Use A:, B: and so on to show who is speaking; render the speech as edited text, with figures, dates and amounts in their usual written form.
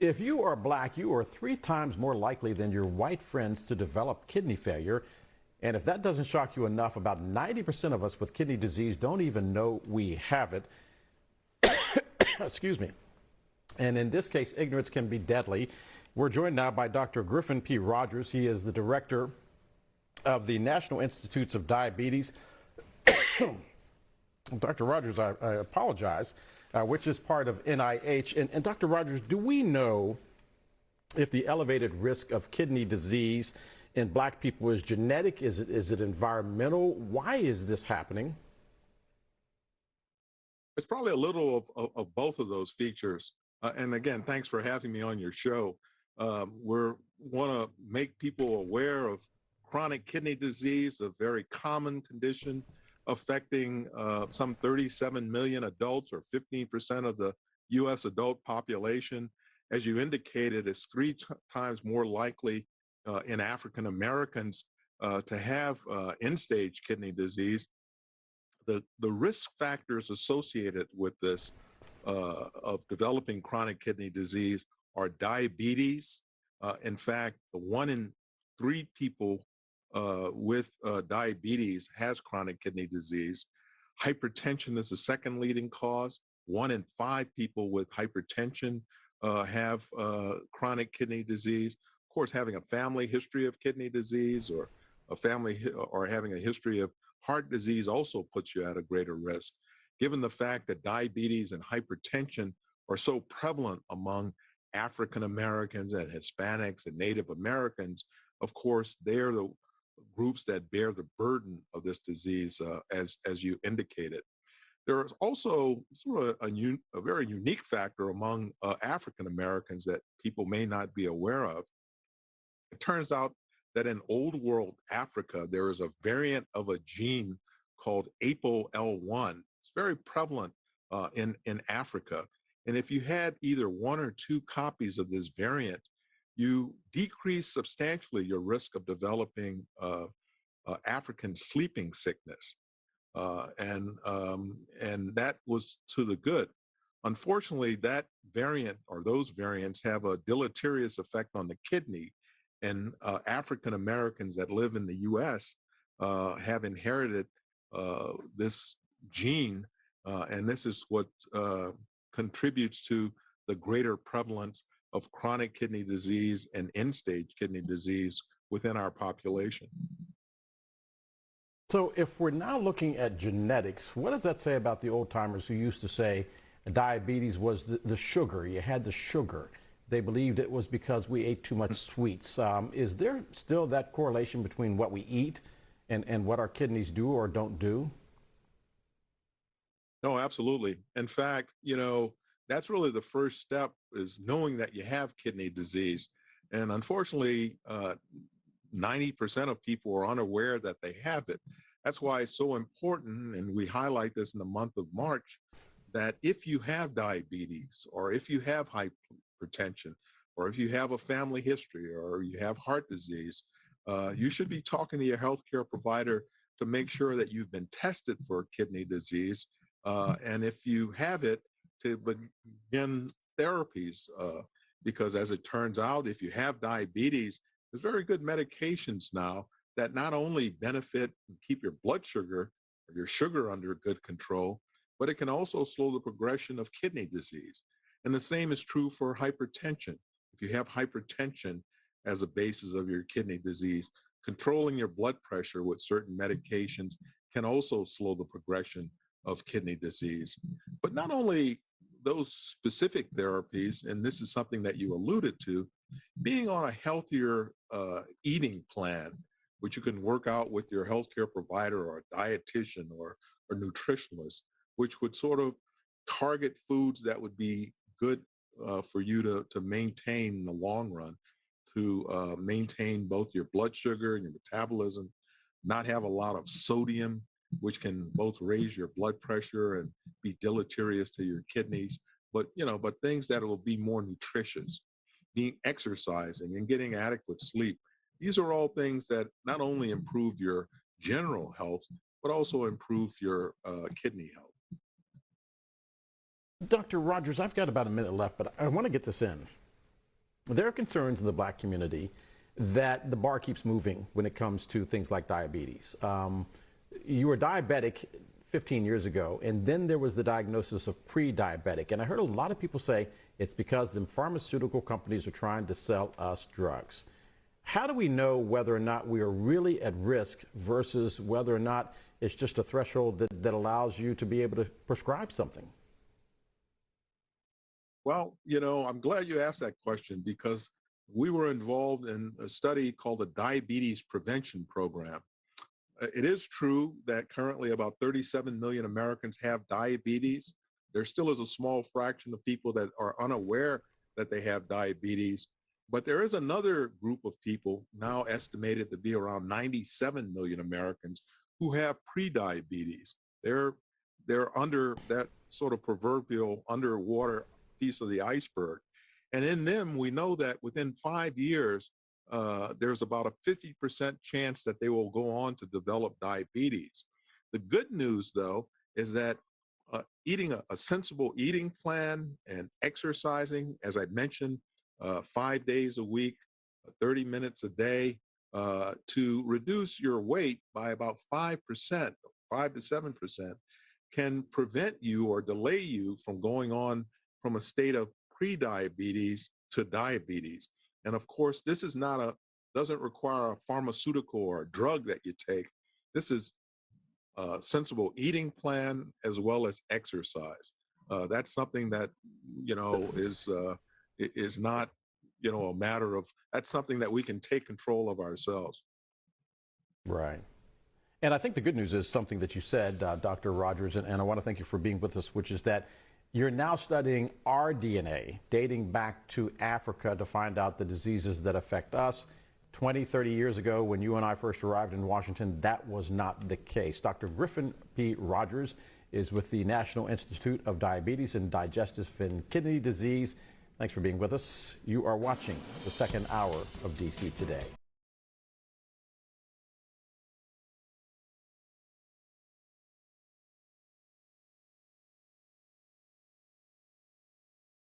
A: If you are black, you are 3 times more likely than your white friends to develop kidney failure. And if that doesn't shock you enough, about 90% of us with kidney disease don't even know we have it. Excuse me. And in this case, ignorance can be deadly. We're joined now by Dr. Griffin P. Rogers. He is the director of the National Institutes of Diabetes. Dr. Rogers, I apologize, which is part of NIH. And Dr. Rogers, do we know if the elevated risk of kidney disease in black people is genetic? Is it environmental? Why is this happening?
B: It's probably a little of both of those features. And again, thanks for having me on your show. We want to make people aware of chronic kidney disease, a very common condition affecting some 37 million adults, or 15% of the U.S. adult population. As you indicated, it's 3 times more likely in African Americans to have end-stage kidney disease. The risk factors associated with this of developing chronic kidney disease are diabetes. In fact, 1 in 3 people with diabetes has chronic kidney disease. Hypertension is the second leading cause. 1 in 5 people with hypertension have chronic kidney disease. Of course, having a family history of kidney disease or having a history of heart disease also puts you at a greater risk. Given the fact that diabetes and hypertension are so prevalent among African Americans and Hispanics and Native Americans, of course, they're the groups that bear the burden of this disease, as you indicated. There is also sort of a very unique factor among African Americans that people may not be aware of. It turns out that in Old World Africa, there is a variant of a gene called ApoL1. It's very prevalent in Africa. And if you had either 1 or 2 copies of this variant, you decrease substantially your risk of developing African sleeping sickness. And that was to the good. Unfortunately, that variant or those variants have a deleterious effect on the kidney. And African Americans that live in the US have inherited this gene. And this is what contributes to the greater prevalence of chronic kidney disease and end-stage kidney disease within our population.
A: So if we're now looking at genetics, what does that say about the old timers who used to say diabetes was the sugar? You had the sugar. They believed it was because we ate too much sweets. Is there still that correlation between what we eat and what our kidneys do or don't do?
B: No, absolutely. In fact, that's really the first step, is knowing that you have kidney disease. And unfortunately, 90% of people are unaware that they have it. That's why it's so important, and we highlight this in the month of March, that if you have diabetes, or if you have hypertension, or if you have a family history, or you have heart disease, you should be talking to your healthcare provider to make sure that you've been tested for kidney disease. And if you have it, to begin therapies, because as it turns out, if you have diabetes, there's very good medications now that not only benefit and keep your blood sugar or your sugar under good control, but it can also slow the progression of kidney disease. And the same is true for hypertension. If you have hypertension as a basis of your kidney disease, controlling your blood pressure with certain medications can also slow the progression of kidney disease. But not only those specific therapies, and this is something that you alluded to, being on a healthier eating plan, which you can work out with your healthcare provider or a dietitian or nutritionist, which would sort of target foods that would be good for you to maintain in the long run, to maintain both your blood sugar and your metabolism, not have a lot of sodium, which can both raise your blood pressure and be deleterious to your kidneys, but things that will be more nutritious, being exercising and getting adequate sleep. These are all things that not only improve your general health, but also improve your kidney health.
A: Dr. Rogers, I've got about a minute left, but I want to get this in. There are concerns in the black community that the bar keeps moving when it comes to things like diabetes. You were diabetic 15 years ago, and then there was the diagnosis of pre-diabetic. And I heard a lot of people say it's because the pharmaceutical companies are trying to sell us drugs. How do we know whether or not we are really at risk versus whether or not it's just a threshold that allows you to be able to prescribe something?
B: Well, I'm glad you asked that question because we were involved in a study called the Diabetes Prevention Program. It is true that currently about 37 million Americans have diabetes. There still is a small fraction of people that are unaware that they have diabetes. But there is another group of people, now estimated to be around 97 million Americans, who have prediabetes. They're under that sort of proverbial underwater piece of the iceberg. And in them, we know that within 5 years, there's about a 50% chance that they will go on to develop diabetes. The good news, though, is that eating a sensible eating plan and exercising, as I mentioned, 5 days a week, 30 minutes a day, to reduce your weight by about 5%, 5 to 7%, can prevent you or delay you from going on from a state of prediabetes to diabetes. And of course, this is doesn't require a pharmaceutical or a drug that you take. This is a sensible eating plan as well as exercise. That's something that, is not, a matter of, that's something that we can take control of ourselves.
A: Right. And I think the good news is something that you said, Dr. Rogers, and I want to thank you for being with us, which is that you're now studying our DNA dating back to Africa to find out the diseases that affect us. 20, 30 years ago, when you and I first arrived in Washington, that was not the case. Dr. Griffin P. Rogers is with the National Institute of Diabetes and Digestive and Kidney Disease. Thanks for being with us. You are watching the second hour of DC Today.